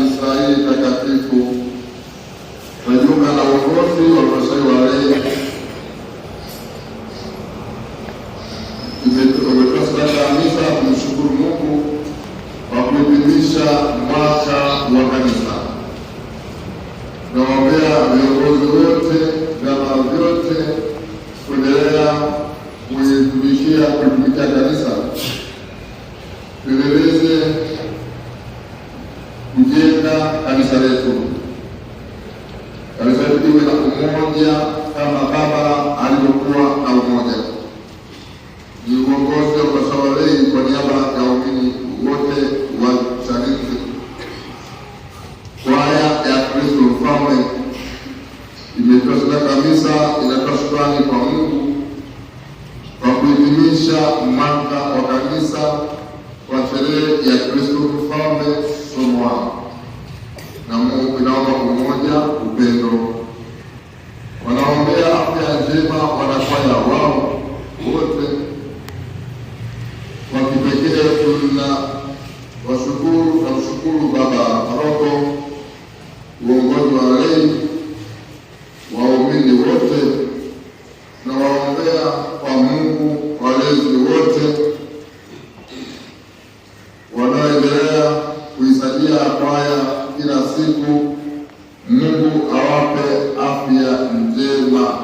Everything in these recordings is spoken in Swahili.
Israeli Takatifu na jumla la uongozi wa halmashauri wa Walei tumetoa sadaka ya misa kumshukuru Mungu kwa kuhitimisha mwaka wa kanisa. Nawaombea viongozi wote, vyama vyote kuendelea kuitumikia kanisa, tuendeleze kujenga kanisa letu. Kanisa letu iwe na umoja kama Baba alivyokuwa na umoja. Ni uongozi wa halmashauri ya Walei kwa niaba ya waumini wote wa Chalinze, kwaya ya Kristo Mfalme imetoa sadaka misa, inatoa shukrani kwa Mungu kwa kuhitimisha mwaka wa kanisa kwa sherehe ya Kristo Mfalme somo wao, na Mungu inaomba umoja, upendo. Wanaombea afya njema wanakwaya wao wote. Kwa kipekee tunamshukuru Baba Paroko, uongozi wa Walei, waumini wote, na waombea kwa Mungu walezi wote wanaoendelea kuisaidia kwaya kila siku. Mungu awape afya njema.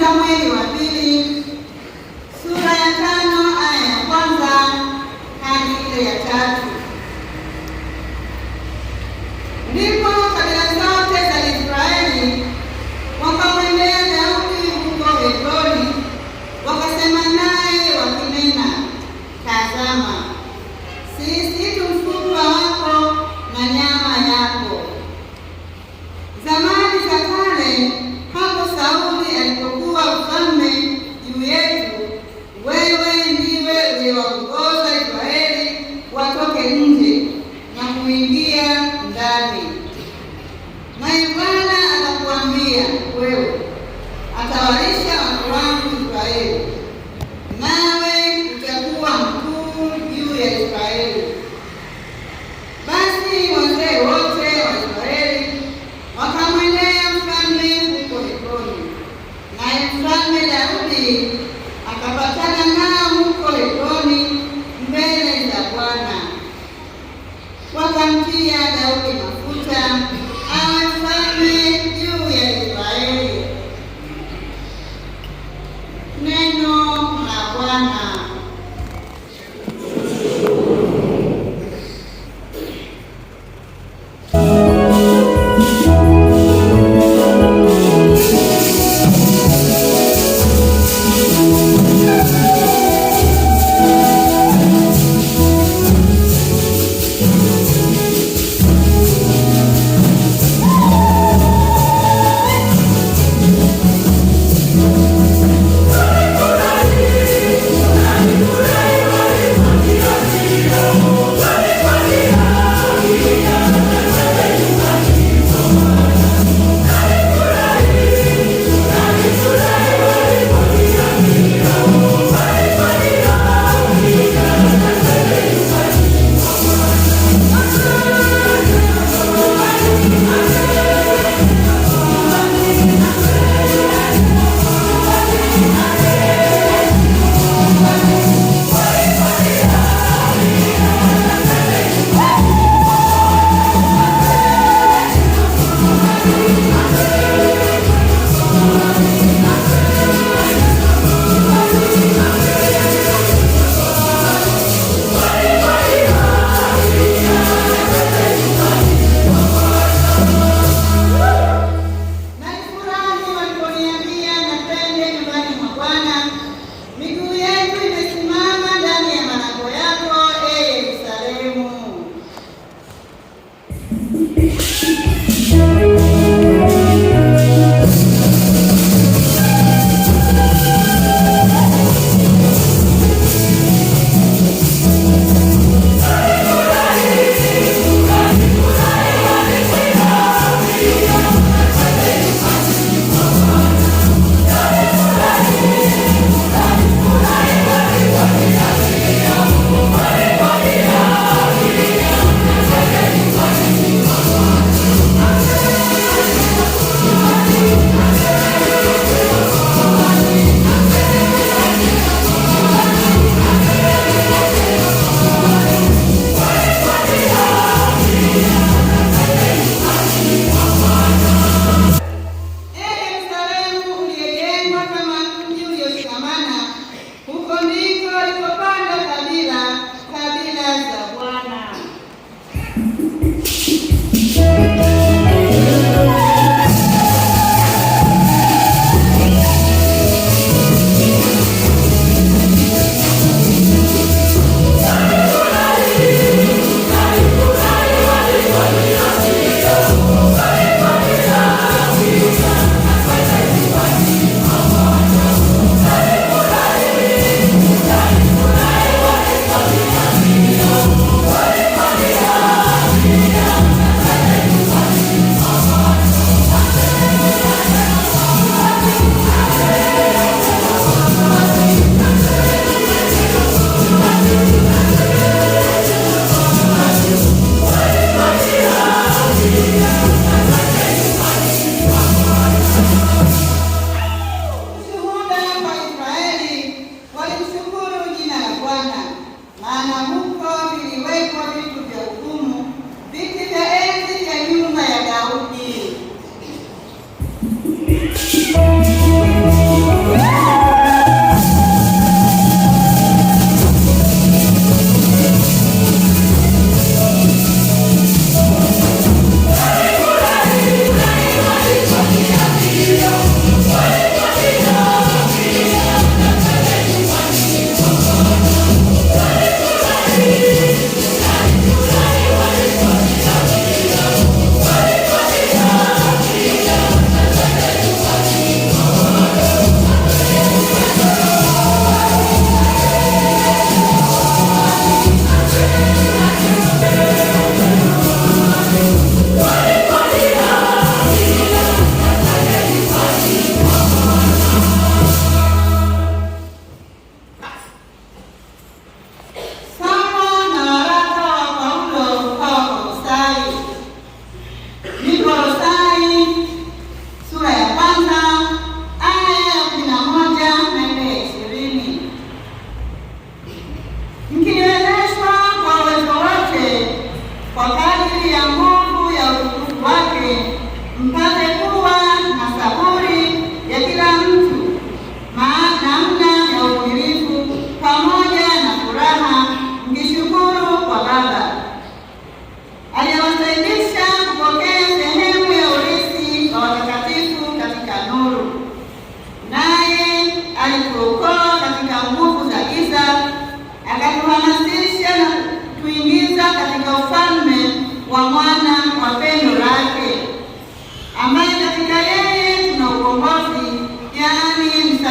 Samueli wa pili sura ya 5 aya ya kwanza hadi ile ya 3. Ndipo kabila zote za Israeli wakamwendea Daudi huko Hebroni, wakasema naye wakinena, tazama, sisi tu mfupa wako na nyama yako. Zamani za kale, hapo Sauli alipokuwa mfalme juu yetu, wewe ndiwe uliwaongoza Israeli watoke nje na kuingia ndani. Naye Bwana atakuambia wewe, atawalisha watu wangu Israeli, nawe utakuwa mkuu juu ya Israeli. Basi wazee wote wa Israeli wakamwendea mfalme huko Hebroni, naye mfalme Daudi akapatana nao huko Hebroni mbele za Bwana. Wakamtia Daudi mafuta awe mfalme juu ya Israeli. Neno la Bwana.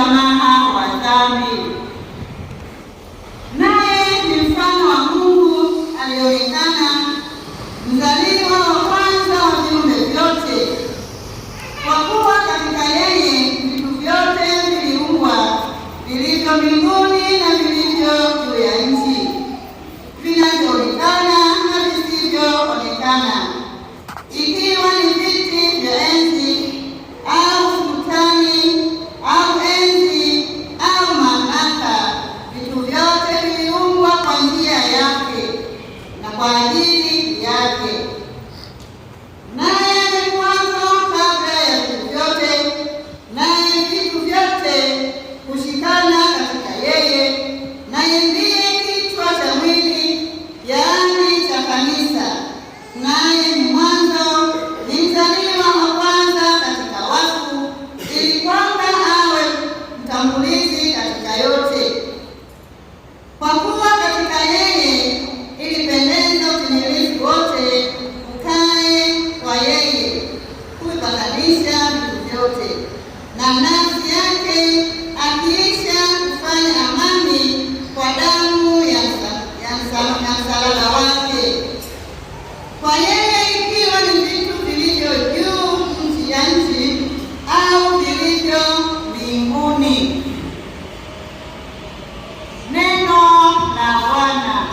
msamaha wa dhambi. Naye ni mfano wa Mungu alionekana, mzaliwa wa kwanza wa viumbe vyote, kwa kuwa katika yeye vitu vyote viliumbwa, vilivyo mbinguni na vilivyo juu ya nchi, vinavyoonekana na visivyoonekana, ikiwa ni viti vya enzi au sultani au enzi au mamlaka. Vitu vyote viliumbwa kwa njia yake na kwa ajili yake. Naye ni mwanzo kabla ya vitu vyote, naye vitu vyote hushikana katika yeye, naye ndiye kichwa cha mwili, yaani cha kanisa. Naye ni mwanzo, ni mzaliwa wa kwanza katika wafu, ili kwamba awe mtangulizi katika yote. Kwa kuwa katika yeye ilipendeza utimilifu wote ukae kwa yeye, kuipatanisha vitu vyote, na nafsi yake akiisha kufanya amani kwa damu ya msalaba wake. Kwa yeye ikiwa ni vitu vilivyo juu nchi ya nchi au vilivyo mbinguni. Neno la Bwana.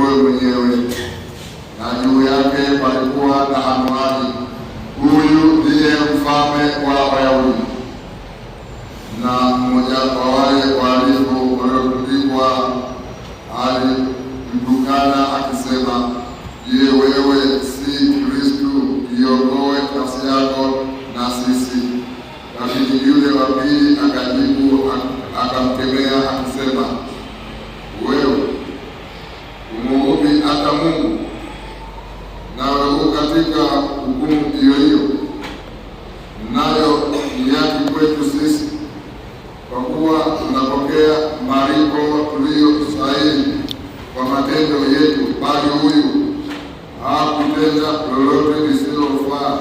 wewe mwenyewe, na juu yake palikuwa na anwani, huyu ndiye mfalme wa Wayahudi. Na mmoja wa wale wahalifu waliotundikwa alimtukana akisema, je, wewe si Kristo? Iokoe nafsi yako na sisi. Lakini yule wa pili akajibu akamkemea akisema, wewe umuogopi hata Mungu? Nawe uko katika hukumu hiyo hiyo, nayo ni haki kwetu sisi, kwa kuwa tunapokea malipo tuliyostahili kwa matendo yetu, bali huyu hakutenda lolote lisilofaa.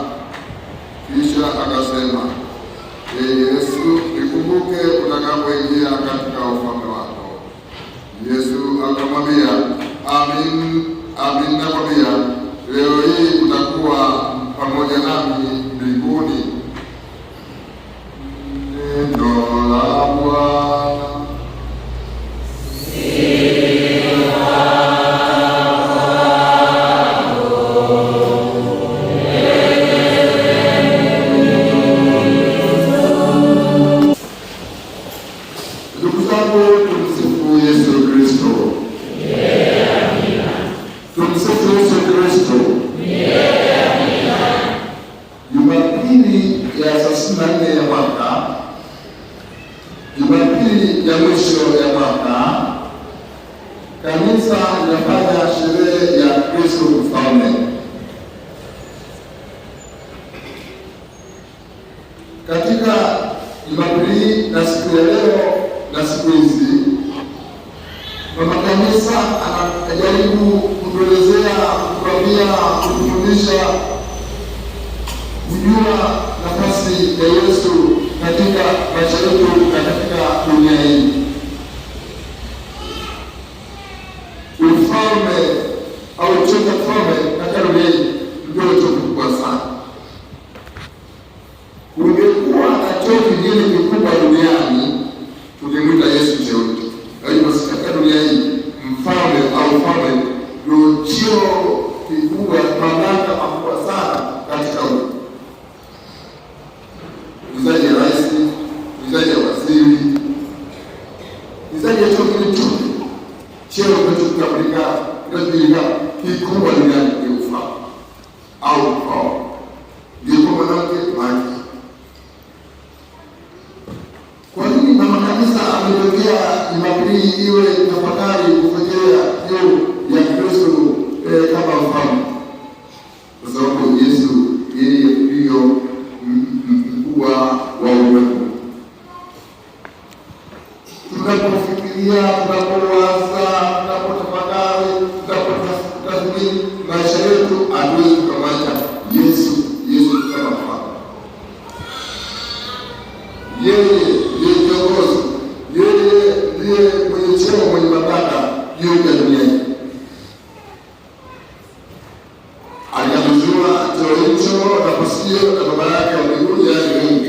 Kisha akasema, Yesu, nikumbuke utakapoingia katika ufalme wako. Yesu akamwambia, amin, amin nakwambia, leo hii utakuwa pamoja nami mbinguni. Neno la Bwana. Ndugu zangu, tumsifu Yesu Kristo. Tumsifu Yesu Kristo. Jumapili ya 34 ya mwaka, Jumapili ya mwisho ya mwaka, kanisa linafanya sherehe ya Kristo Mfalme. Katika Jumapili na siku ya leo na siku hizi, mama kanisa anajaribu kutuelezea, kutuambia, kutufundisha kujua nafasi ya Yesu katika maisha yetu na katika dunia hii. Ufalme au cheo cha ufalme katika dunia hii ndio cheo kikubwa sana. Ungekuwa na cheo kingine kikubwa duniani, tungemwita Yesu cheo hicho. Lakini basi katika dunia hii mfalme au ufalme ndio cheo kikubwa, mamlaka makubwa sana katika ulimwengu. Zaidi ya rais, zaidi ya waziri, zaidi ya cheo chochote, cheo kinachotambulikana kikubwa duniani ni ufalme au ufalme. Ndio kwa mwanamke mali. Kwa nini mama kanisa ametokea Jumapili iwe tafakari kufikiria juu ya Kristo kama mfalme? Kwa sababu Yesu yeye ndio mkubwa wa ulimwengu. Tunapofikiria, tunapowaza, tunapotafakari, tunapotathmini maisha yetu, hatuwezi kukamata Yesu kama mfalme. Yeye ndiye kiongozi, yeye ndiye mwenye cheo, mwenye mamlaka juu ya dunia hii. Alikabidhiwa cheo hicho na pasio na baba yake wa mbinguni, yaani Mungu.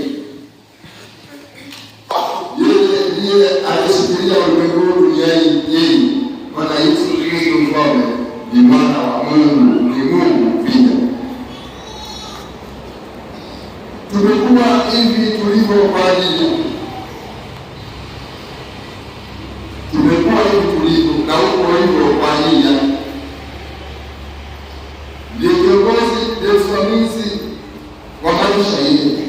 Yeye ndiye alishikilia ulimwengu duniani yeye, maana Yesu Kristo mfalme ni mwana wa Mungu, ni Mungu pia. Tumekuwa hivi tulivyo kwa ajili, tumekuwa hivi tulivyo na uko hivyo kwa ajili ya ndiye kiongozi, ndiye msimamizi wa maisha yetu,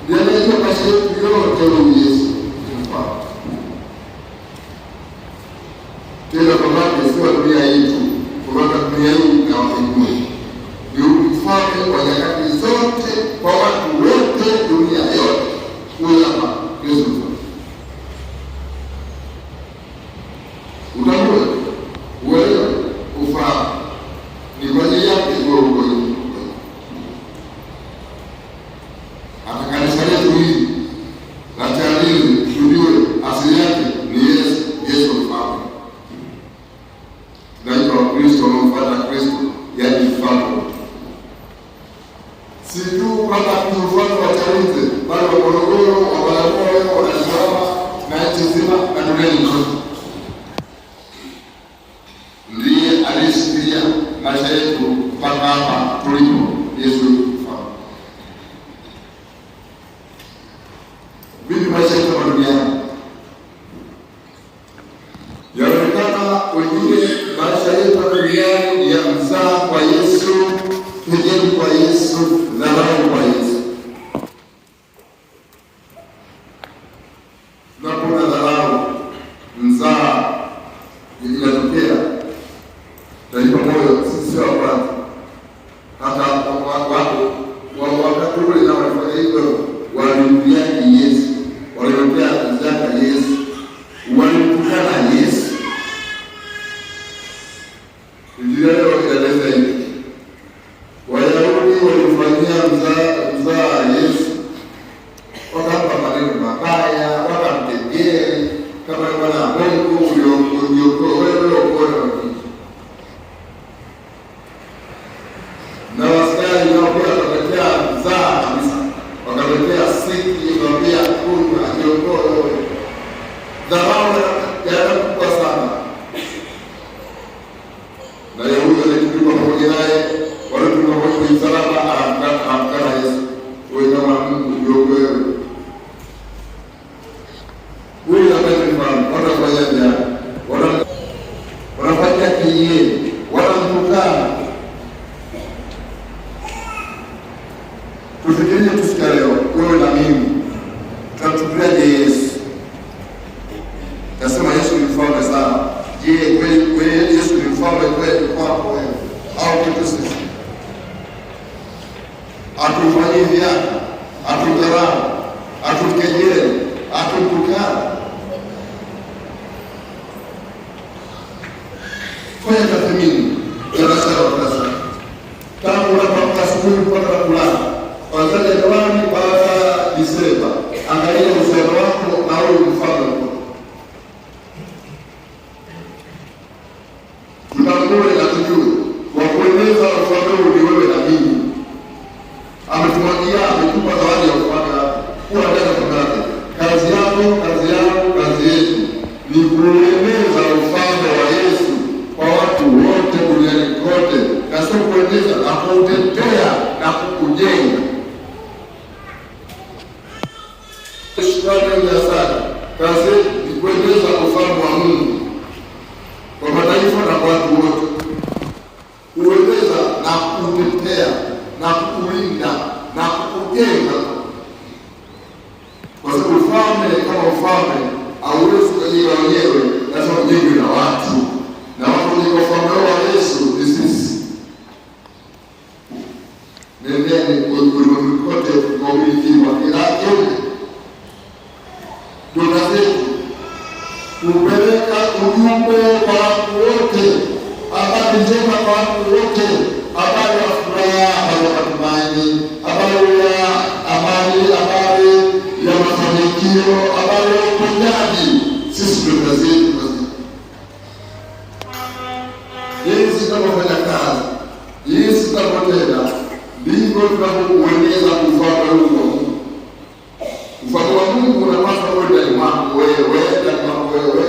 ndiye anayejua maisha yetu yote. Huyu Yesu mfalme tena babake, si wa dunia yetu, kutoka dunia hii na wa mbinguni. Ni mfalme wa nyakati zote kwa watu wote dunia yote. Huyu hapa Yesu mfalme. Utambue, uelewe, ufahamu ni kwa ajili yake uko hivi. Hata kanisa letu hili la Tarime tujue asili yake ni Yesu mfalme. Tunaitwa Wakristo wanaomfuata Kristo, yaani mfalme. Si tu kwamba tufuate wa Tarime, bali wa Morogoro, wa Bagamoyo, wa Dar es Salaam na nchi nzima na duniani kote. wengine maisha yetu duniani ya mzaa kwa Yesu, kejeli kwa Yesu, dharau kwa Yesu. Tunapona dharau, mzaa inatokea, taifa moyo sisi wa kwanza. Hata wakati ule na walifanya hivyo, walimpiaji Yesu, walimpea zaka Yesu, walimtukana Yesu. Injili leo inaeleza hivi, Wayahudi walimfanyia mzaa Yesu, wakampa maneno mabaya, wakamkejeli kama Bwana Mungu uliokoa wewe ukoe na wengine. Na waskari nao pia wakaletea mzaa kabisa, wakaletea siki, wakaletea kunywa, aliokoa wewe. Dharau ya kubwa sana. Na Yehudi alikuwa pamoja naye, wale tunaokuwa kwenye msalaba, akamkana Yesu, wewe kama Mungu ndio wewe. Huyu ambaye ni mfano, wanafanya wanafanya kinyeni, wanamtukana. Tufikirie tusikia leo, wewe na mimi tutamchukuliaje Yesu? Nasema Yesu ni mfalme sana. Je, kweli Yesu ni mfalme kweli kwako wewe au kitu sisi? Atufanyie vyaka, atudharau, atukejeli, atutukana. Fanya tathmini darasa la darasa. Tangu unapoamka asubuhi mpaka kulala, kuanzia Januari mpaka Disemba, angalia uhusiano wako na huyu mfalme. Tutambue na tujue wa kueneza ufalme huu ni wewe na mimi. Ametumwagia, ametupa zawadi ya ufalme wake. Kuwa ndani kwa nani? Kazi yako, kazi yangu, kazi yetu ni kueneza ufalme wa Yesu kwa watu wote duniani kote, na sio kueneza na kutetea na kukujenga. Shukrani ya sana. Kazi ni kueneza ufalme wa Mungu kwa mataifa na kwa watu wote, kueneza na kutetea na kukulinda na kukujenga, kwa sababu ufalme kama ufalme hauwezi kujenga wenyewe, lazima ujengwe na watu, na watu wenye ufalme wa Yesu ni sisi. Nendeni ulimwenguni kote kuhubiri Injili kwa kila kiumbe. Ndio zetu kupeleka ujumbe kwa watu wote, habari njema kwa watu wote, habari ya furaha, habari ya matumaini, habari ya amani, habari ya mafanikio, habari ya uponyaji. Sisi ndio kazi yetu. Jinsi tunavyofanya kazi, jinsi tunavyotenda, ndivyo tunavyoeneza ufalme huu wa Mungu. Ufalme wa Mungu unapaswa uwe ndani mwako wewe, ndani mwako wewe,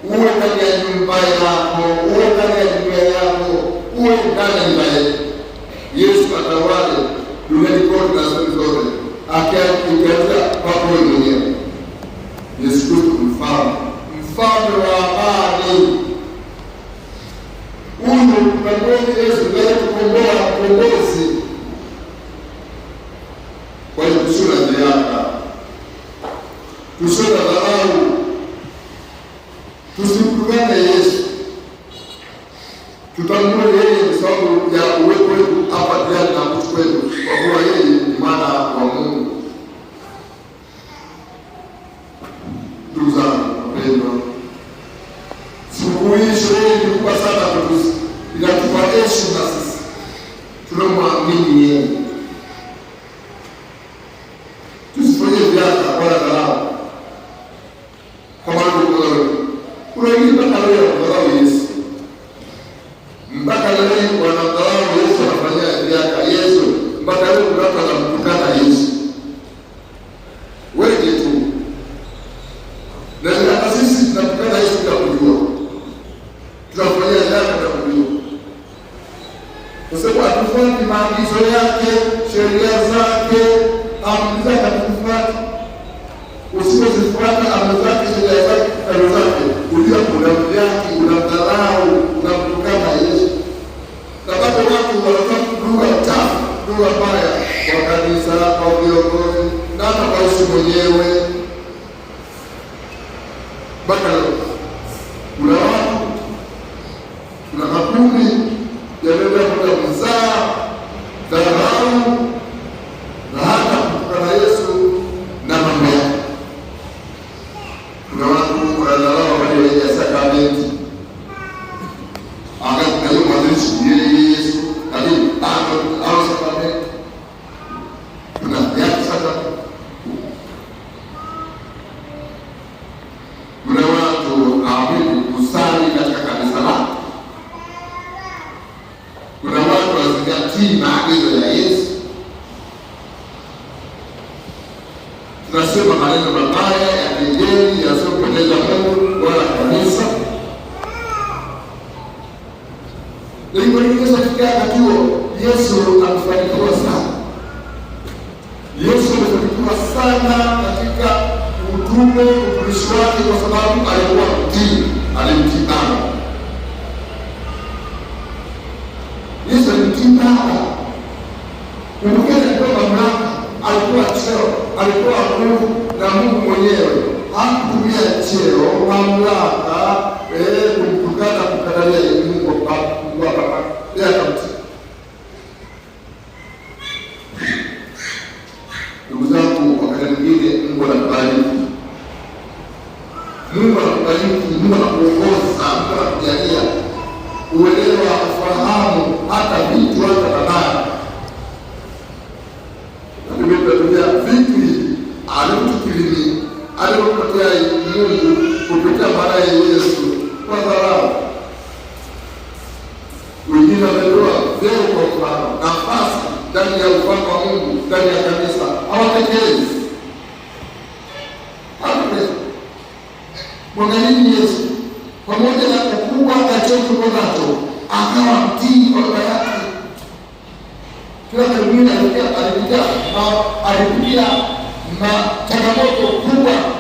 uwe ndani ya nyumba yako, uwe ndani ya jumuiya yako, uwe ndani ya nyumba yetu. Yesu atawale duniani kote na sehemu zote, akianza kwako wewe mwenyewe. Yesu Kristo mfalme, mfalme wa amani. Huyu tunamwona Yesu ndiye kukomboa ukombozi. Kwa hiyo tusiwe na dhihaka, tusiwe na dharau, tusimtukane Yesu. Tutambue yeye kwa sababu ya uwepo wetu hapa duniani na kutu kwetu, kwa kuwa yeye ni mwana wa Mungu. Ndugu zangu wapendwa, siku hii sherehe ni kubwa sana kwetu, inatupa heshima sisi tunamwamini yeye. Tusifanye vyaka wala dharau kama alivyokuwa. Kuna wengine mpaka leo wanadharau Yesu, mpaka leo wanadharau Yesu, wanafanyia vyaka Yesu, mpaka leo kuna watu wanamtukana Yesu. Wengi tu, na hata sisi tunatukana Yesu bila kujua, tunafanyia vyaka bila kujua, kwa sababu hatufuati maagizo yake, sheria zake, amri zake hatufuati. Usipozifuata amri zake, sheria zake, kanuni zake, ujua kuna vyaki, kuna dharau, lugha chafu, lugha mbaya kwa kanisa, kwa viongozi na hata kwa Yesu mwenyewe. Mpaka leo kuna watu, kuna makundi yanaenda kuta mzaa, dharau na hata kutukana Yesu na mambo yake. Kuna watu wanadharau walio ya sakramenti, na hiyo mwandishi yeye Yesu lakini au sakramenti kuna yake sasa. Kuna watu hawapenda kusali katika kanisa lake. Kuna watu wazingatii maagizo ya Yesu. Tunasema maneno mabaya ya kejeli yasiyopendeza Mungu wala kanisa. Nilipoingia katika wakati huo, Yesu alifanikiwa sana. Yesu alifanikiwa sana katika utume, utumishi wake, kwa sababu alikuwa mtii, alimtii Baba. Yesu alimtii Baba. Kumbukeni, alikuwa mamlaka, alikuwa cheo, alikuwa nguvu na Mungu mwenyewe. Hakutumia cheo, mamlaka, kumtukana, kukatalia Mungu Baba. Yeye akamtii. Ndugu zangu, wakati mwingine Mungu anakubariki. Mungu anakubariki, Mungu anakuongoza, Mungu anakujalia uelewa, ufahamu hata vitu hata babaya. Na nimetumia vitu hivi alivyotukirimia, alivyopatia Mungu kupitia baadaye Yesu kwa dharau. Wengine wamepewa vyeo kwa mfano, nafasi ndani ya ufalme wa Mungu, ndani ya kanisa, hawatekelezi. Mwangalini Yesu pamoja na ukubwa na cheo nacho, akawa mtii kwa baba yake. Kila mwingine alipitia na changamoto kubwa.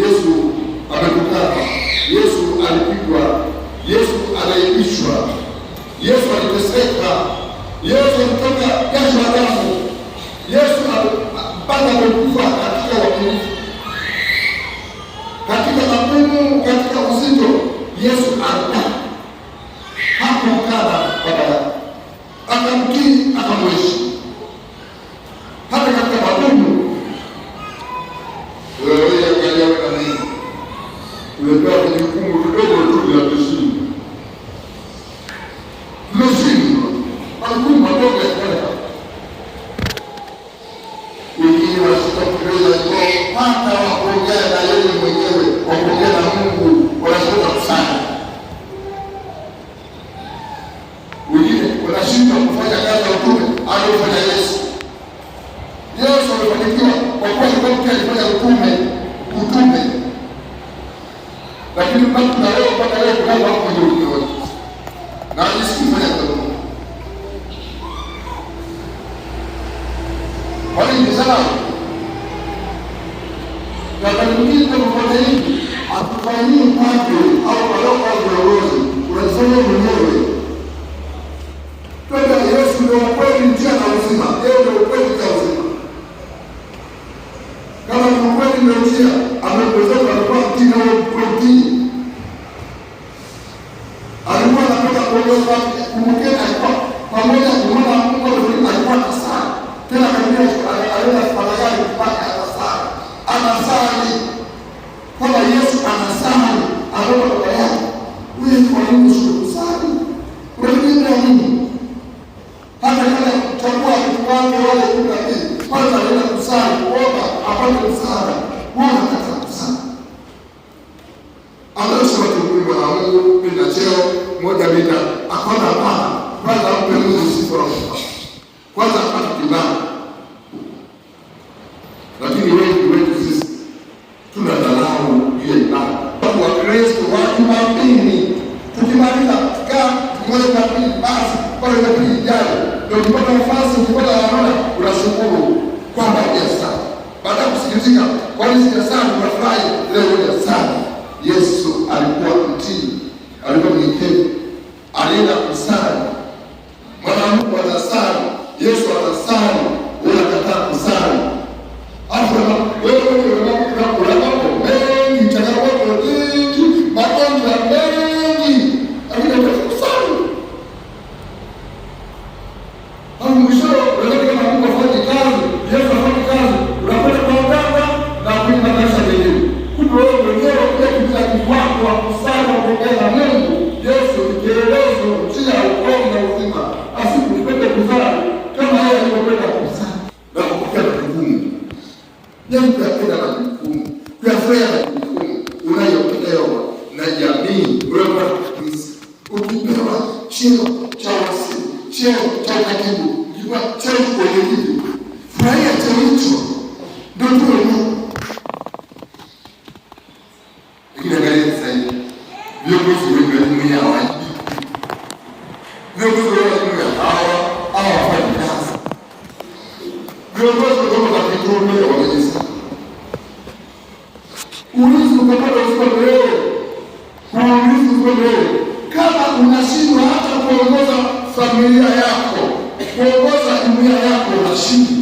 Yesu amekutana, Yesu alipigwa, Yesu anaibishwa, Yesu aliteseka, Yesu alitoka jasho la damu, Yesu mpaka amekufa katika uaminifu, katika magumu, katika uzito. Yesu hakumkana baba yake, akamtii, akamheshimu hata katika magumu. Wewe angalia wewe nini? Umepewa jukumu kidogo tu la kushinda. Kushinda. Magumu madogo ya kwenda. Wengine wasitokeleza kwa hata wakuongea na yeye mwenyewe, wakuongea na Mungu, wanashindwa kusali. Wengine wanashindwa kufanya kazi ya utume aliyofanya Yesu. Yesu alifanikiwa kwa kuwa alifanya utume, lakini mpaka leo kuna watu kwenye utume wote na hajisikifanya kidogo. Kwa nini sana? Na kwa nini tunafanya hivi? Hatufanyii kwake au kwa roho au viongozi, unafanya mwenyewe. Kwa Yesu ndio ukweli, njia na uzima. Yeye ndio ukweli na uzima. Kama ni ukweli ndio njia, amekuwezesha kwa mtii na ukweli. Alikuwa anataka kuongoza, kumkeni alikuwa pamoja kuona Mungu alikuwa na sana. Tena kabla alienda faragani kupata anasali. Anasali. Kama Yesu anasali, anaomba baba yake. Wewe kwa nini usikusali? Kwa nini? Hata kama kuchagua watu wake wale 12, kwanza anaenda kusali, kuomba, apate msaada. Bwana anataka kusali. Anasema tukuombe na Mungu bila cheo, moja bila akona baba. Kwanza mpe Mungu sifa. Kwanza apate kibali. Lakini wengi wetu sisi tunadharau ile ibada. Kwa Kristo watu wapini, tukimaliza kukaa moja kwa pili basi kwa ile pili ijayo ndio kupata nafasi kupata amana, unashukuru kwamba hujasali. Baada ya kusikitika kwa nini sijasali, unafurahi leo hujasali. Yesu alikuwa mtii, alikuwa mnyenyekevu, alienda kusali. Mwanamke anasali, Yesu anasali, wewe unakataa kusali. Hapo wewe unapata mengi, changamoto nyingi, magonjwa mengi, lakini kusali. Au mwisho unataka kama Mungu afanye kazi, Yesu afanye kazi, unakwenda kwa mganga na kuimba maisha yenyewe. Kumbe wewe mwenyewe kwa kujitahidi kwako wa kusali na kuongea na Mungu, Yesu ni kielelezo cha wokovu na uzima. Asipende kusali kama yeye alivyopenda kusali na kupokea majukumu. Yeye kupokea majukumu, kuyafanya majukumu unayopewa na jamii unayopata kabisa. Ukipewa cheo cha wasi, cheo cha katibu, cheo kwenye kitu, furahia cheo hicho, ndio tuwe. Lakini angalia sasa hivi viongozi wengi wa dunia hawajui. Viongozi wa dunia hawafanyi kazi. Viongozi wa kitume wamejisa. Ulizi ukapata usiku leo. Ulizi usiku leo. Kama unashindwa hata kuongoza familia yako, kuongoza jumuiya yako unashindwa.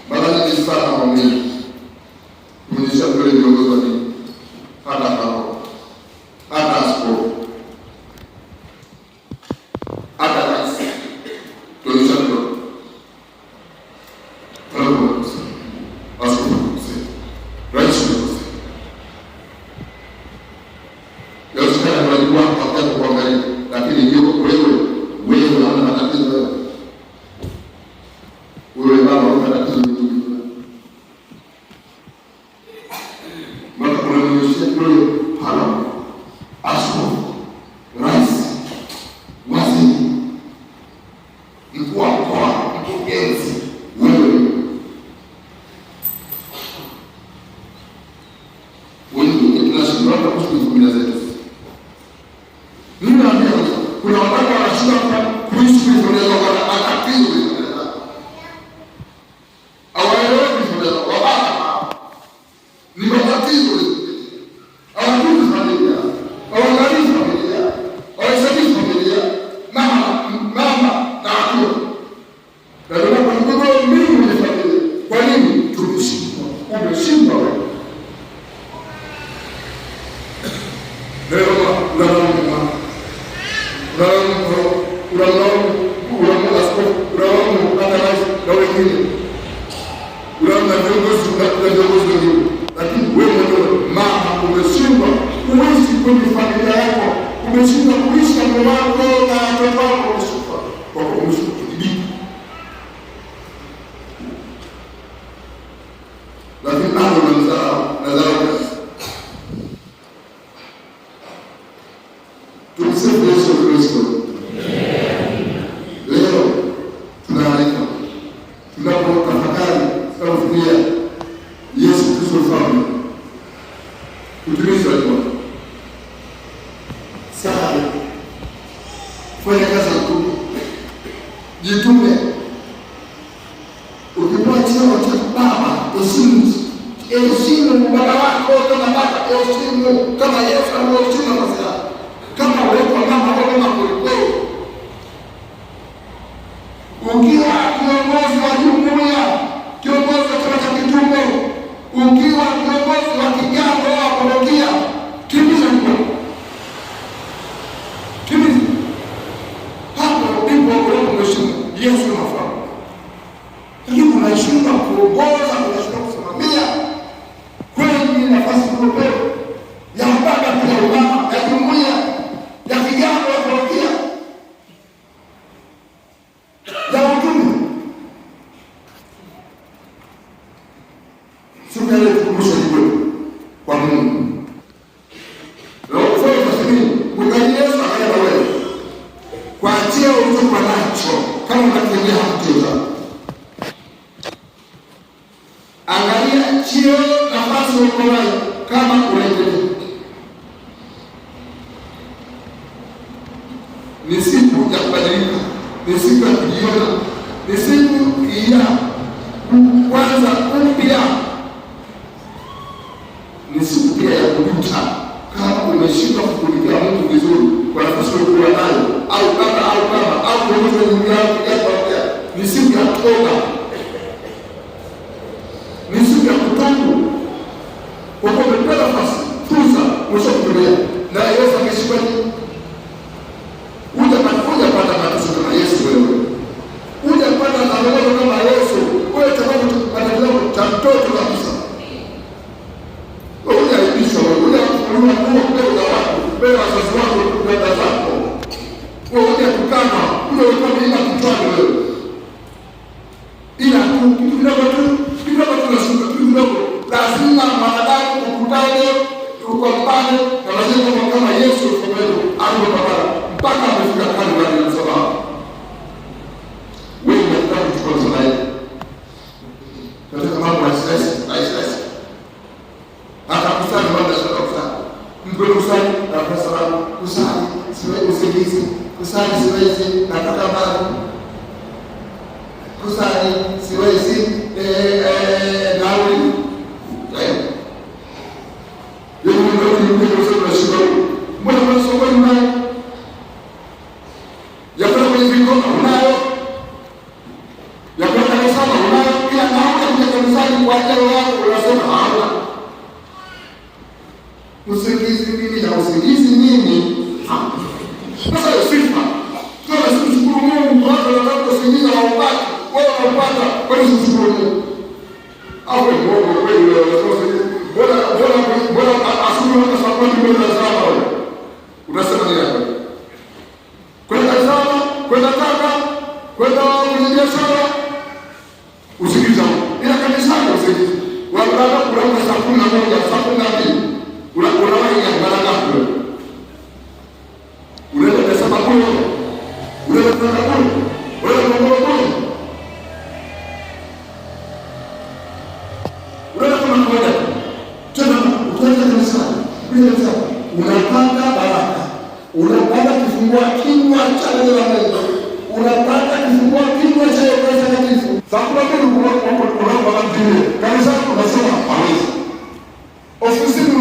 Mara nyingi sana mwamini. Kuonyesha vile viongozi wa dini. Hata hapo. Hata askofu. Hata rais. Kuonyesha vile. Askofu. Rais. Yawezekana walikuwa hawataka kuangalia, lakini yuko wewe unaona matatizo wewe. Wewe baba una matatizo mengi. Mbona unanionyesha wewe hala askofu, rais, waziri, mkuu wa mkoa, mkurugenzi, wewe tunashindwa kushukuru familia zetu. Mimi naambia kuna watu wanashindwa kuishi kwa familia zao kwa matatizo. Hawaelewi familia zao, wababa ni matatizo. Hawajui familia, hawaangalii familia, hawahesabii familia, mama na watoto. Na ndio kwa mimi ni familia. Kwa nini tumeshindwa? Umeshindwa wewe. Leo lakini wewe mwenyewe mama umeshindwa kuishi kwenye familia yako, umeshindwa kuishi na mume wako na watoto wako, umeshindwa kwa kudhibiti. Lakini bado nazarau tumsifu Yesu Kristo. Leo tunaalika tunapotafakari tunafikiria Yesu Kristo mfalme, utumishi wa Bwana. Sasa fanya kazi yako, jitume. Ukipewa cheo cha baba, heshimu baba wako kama baba, heshimu kama Yesu alivyoheshimu nafsi yako. Kama wewe mama au kama wewe ukiwa kiongozi wa jumuiya, kiongozi wa chama cha kitume, ukiwa kiongozi wa kijambo wa parokia, timiza hilo. Timiza. Hapo ndipo unaheshimu Yesu mfano. Lakini unaheshimu kuongoza, unaheshimu kusimamia kwenye nafasi uliyopewa ya baba pia mama ya jumuiya ya vijana wa parokia ya utume. Sura ile kukumbusha hivyo kwa Mungu. Leo kufanya tasmini, mwangalie Yesu akaenda wewe. Kwa cheo ulichokuwa nacho, kama unatembea hapa. Angalia cheo nafasi uko nayo kama unaendelea. Ni siku ya kubadilika, ni siku ya kujiona, ni siku ya kwanza upya, ni siku pia ya kitu kidogo tu nashuka kitu kidogo. Lazima mwanadamu ukutane ukombane na lazima kama Yesu mfumeno alipopata mpaka amefika Kalvari na msalaba. Wewe unataka kuchukua msalaba. Katika mambo ya stress. Hata kusali baada ya kusali. Mbele kusali na kusali, kusali, siwe usingizi, kusali siwezi nataka mbali. Kusali siwezi nauli. Usingizi mimi na usingizi mimi. Sasa sifa. Kama simshukuru Mungu kwa sababu nataka usingizi na upate. Wewe unapata kwa nini usimshukuru Mungu? Au Mungu wewe unasema bora asukuru na sababu mbele za sababu. Unasema nini hapo? Kwenda sana, kwenda taka, kwenda kwenye biashara. Usingizi. Ila kanisa usingizi. Wanataka kulala saa 11, saa 12. Unawahi ya baraka kule. Unaenda kusema kule. Unaenda kwenda kule. Unaenda kwenda kule. Unaenda kama kwenda. Tena utaenda kanisani. Bila sababu unapata baraka. Unapata kifungua kinywa cha neno la Mungu. Unapata kifungua kinywa cha Roho Mtakatifu. Sababu unaomba mjini. Kanisani unasema hawezi. Ofisini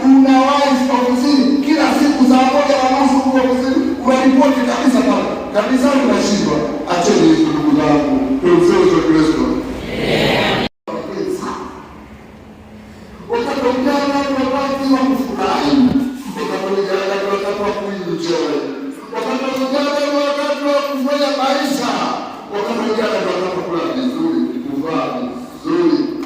unawahi ofisini kila siku saa 1:30 huko ofisini unaripoti kabisa pale. Kabisa unashindwa. Acheni hizo ndugu zangu. Tumsifu Kristo. Wakati wa kufurahi. Wakati wa kuenjoy. Wakati wa kufanya maisha. Wakati wa kula vizuri, kuvaa vizuri.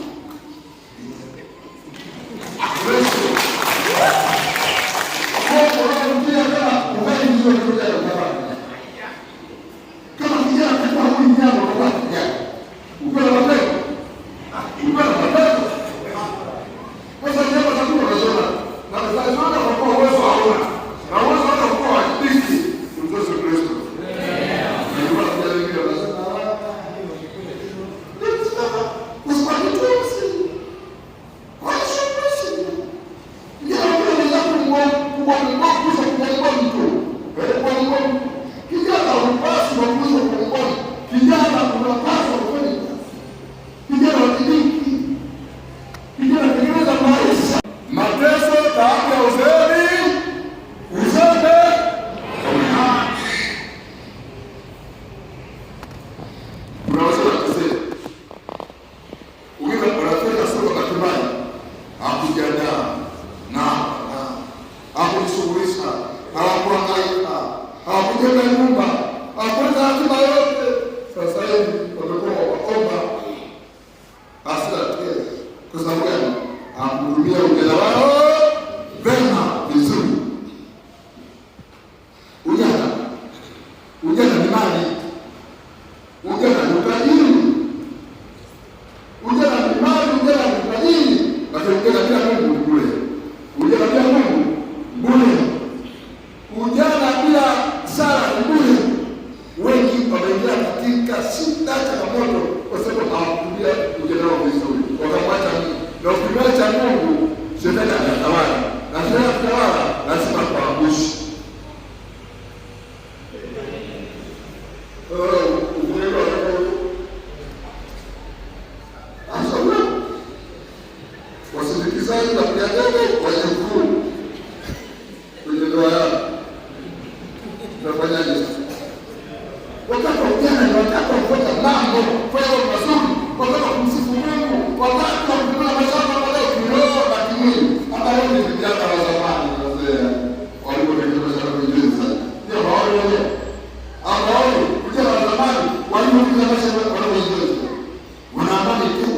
Wanaamani tu,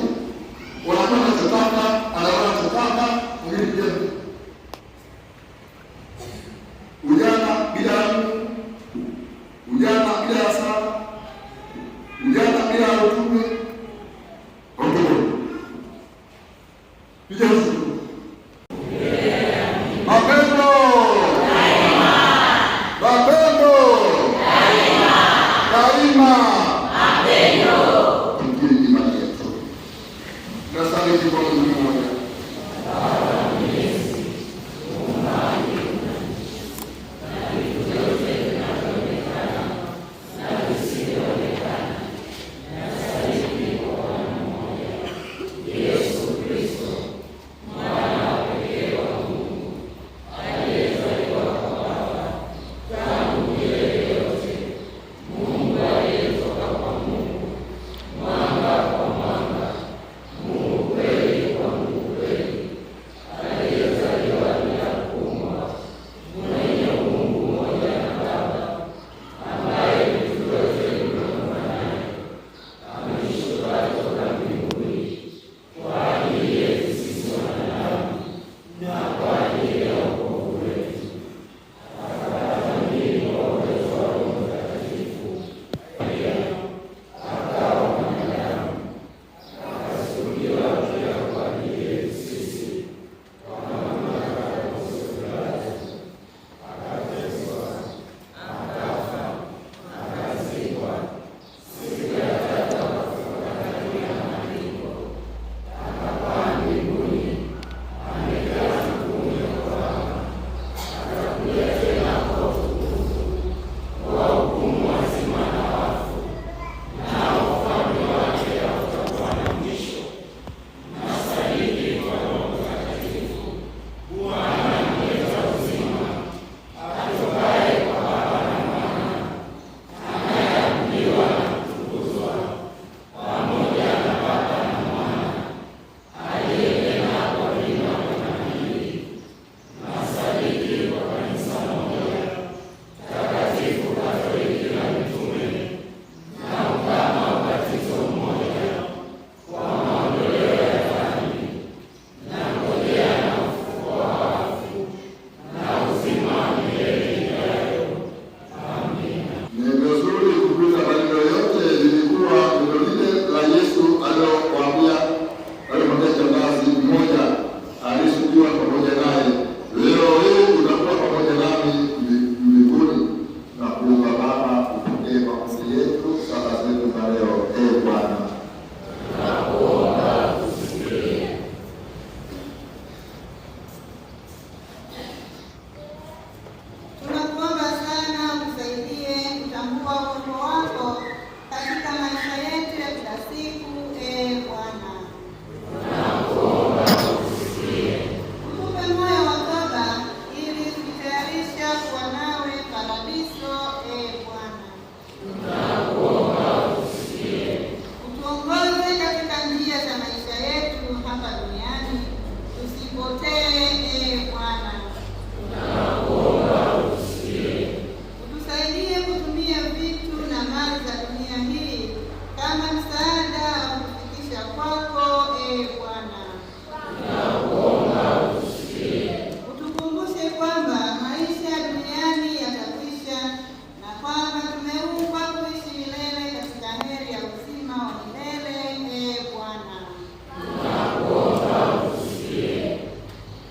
wanakwenda kutaka, anaona kutaka, mwingine tunasadiki kwa Mungu mmoja.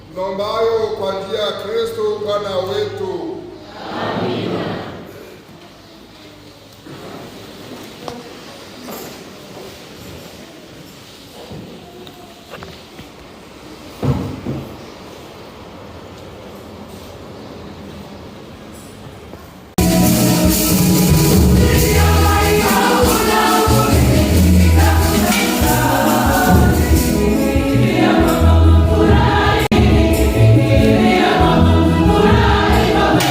Tunaombayo kwa njia ya Kristo Bwana wetu. Amina. Bye.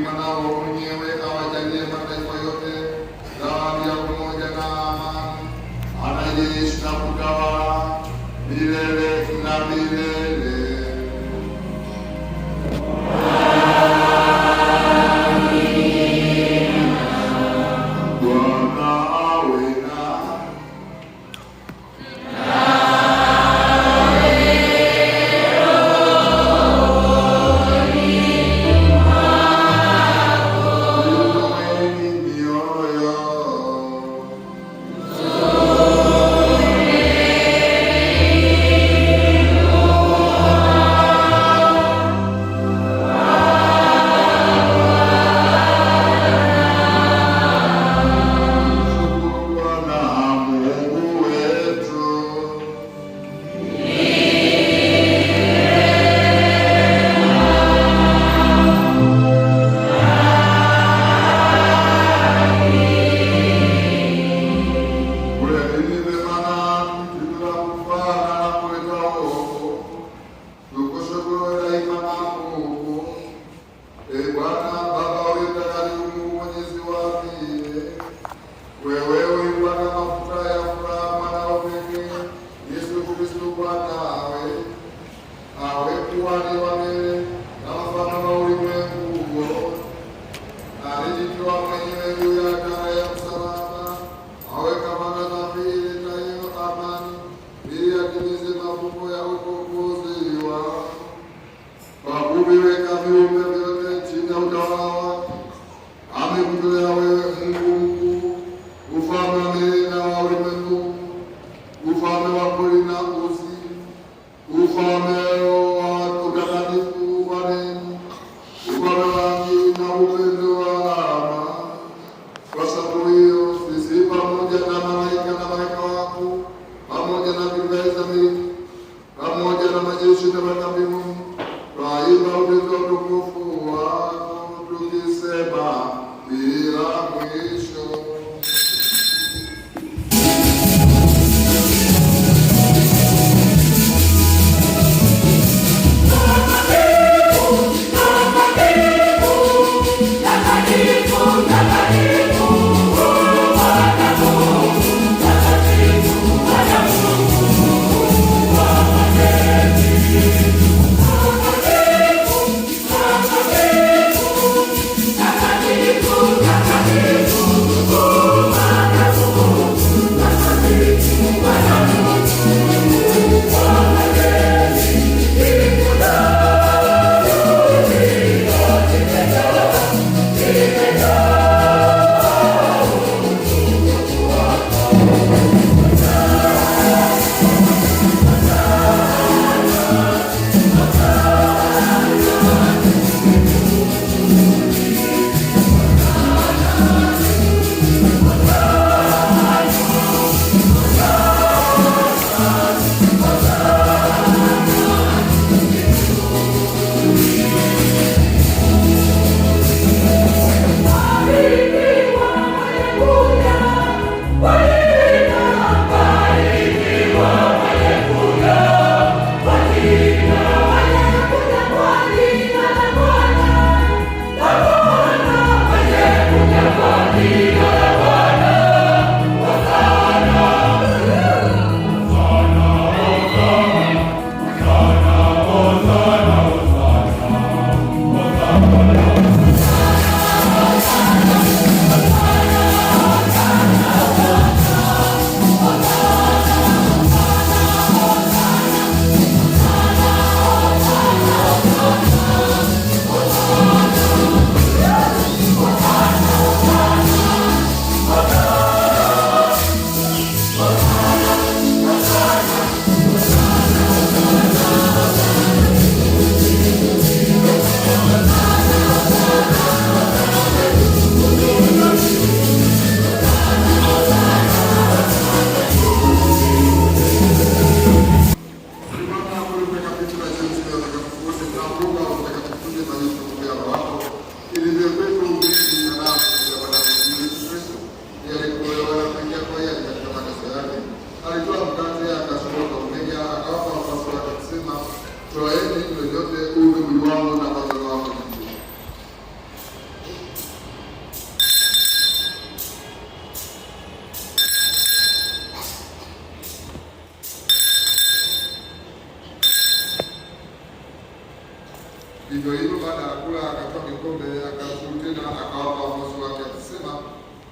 mwanao mwenyewe awajalie mataifa yote zawadi ya pamoja na amani, anayeishi na kutawala milele na milele.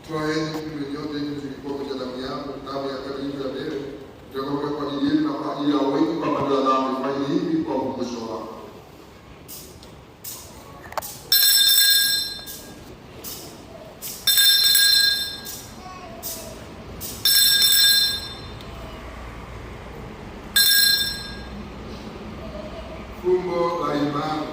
Twaeni mnywe nyote, hiki ni kikombe cha damu yangu, damu ya takatifu ya milele itakayomwagwa kwa ajili yenu na kwa ajili ya wengi kwa ondoleo la dhambi. Fanyeni hivi kwa ukumbusho wangu. Fumbo la imani.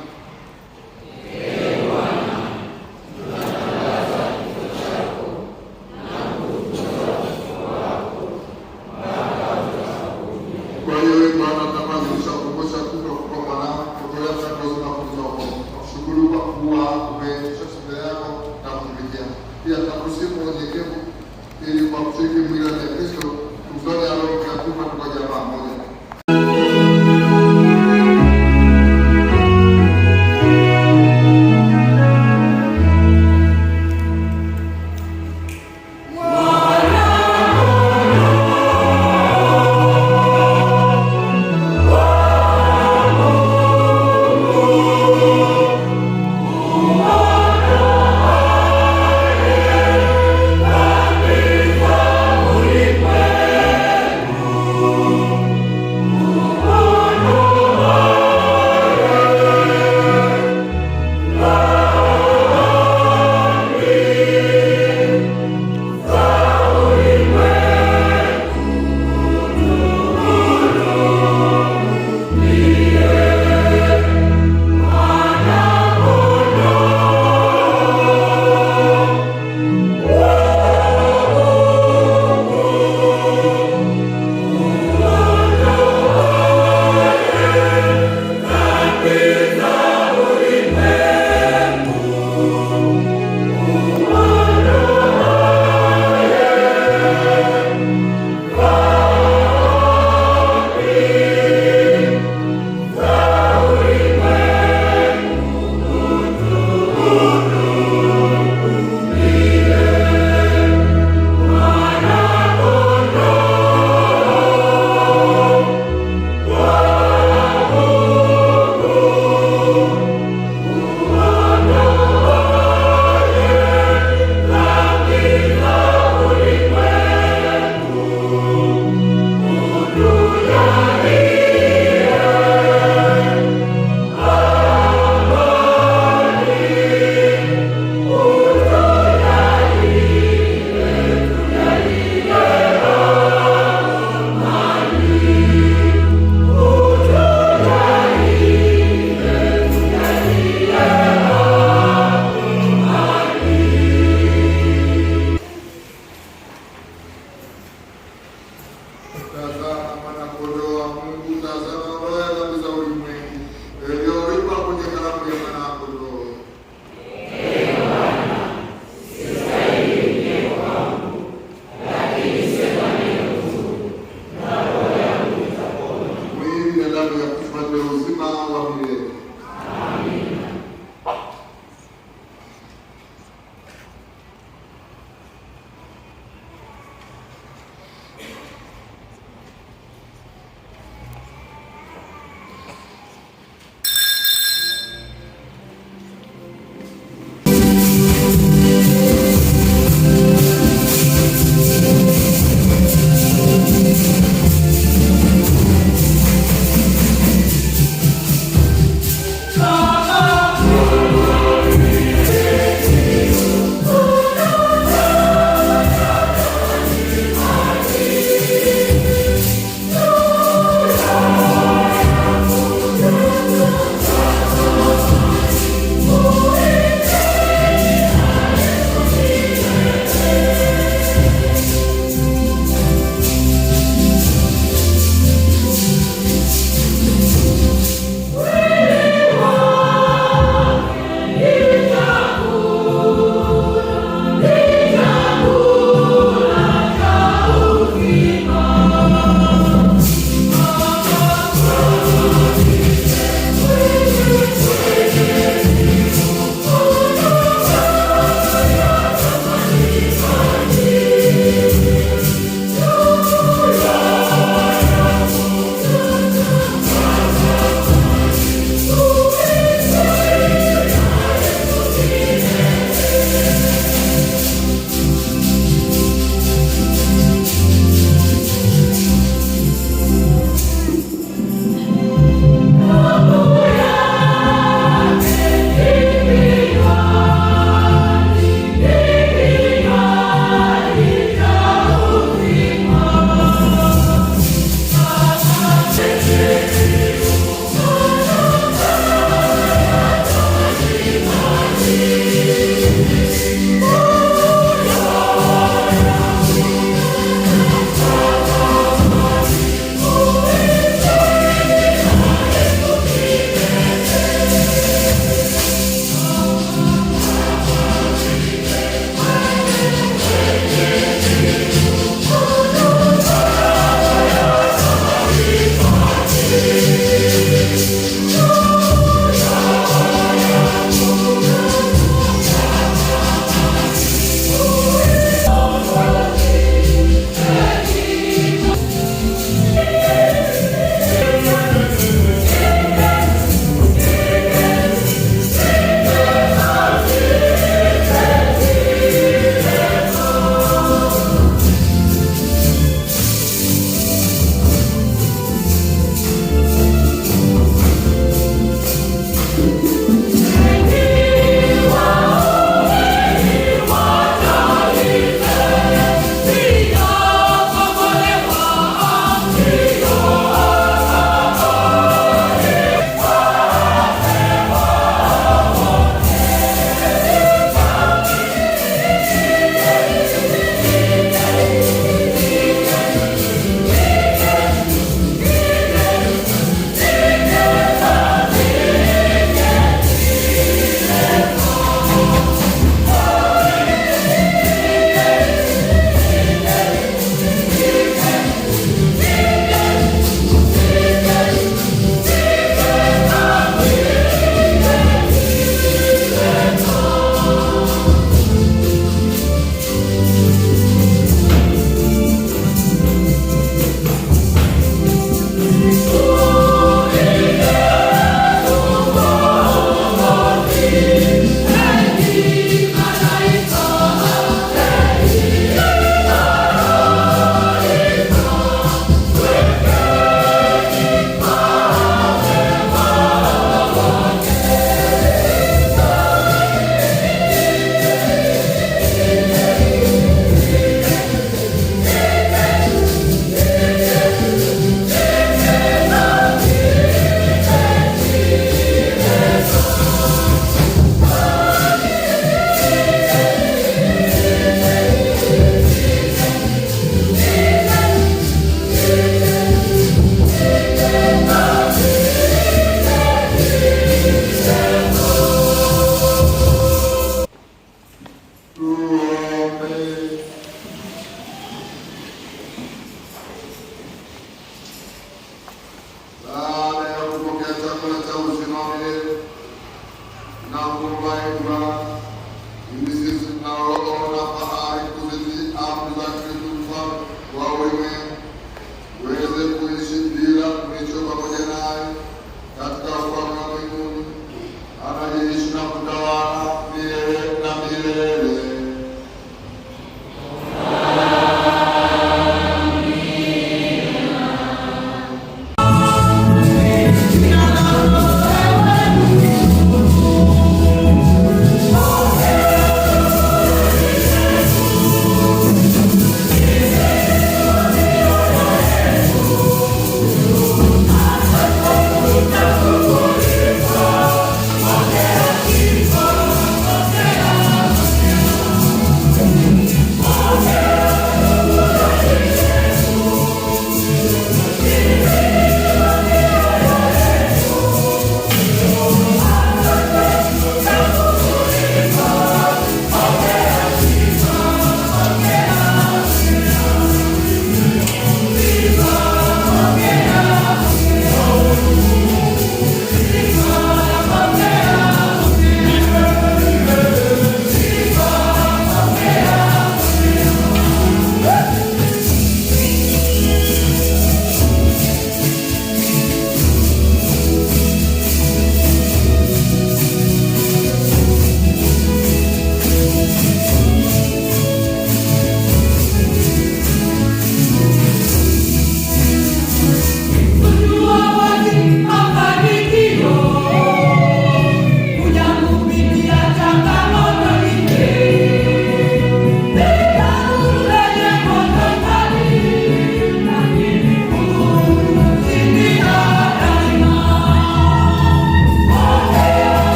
Kwa hiyo Bwana, tunakuadhimisha kukumbusha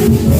Mungu.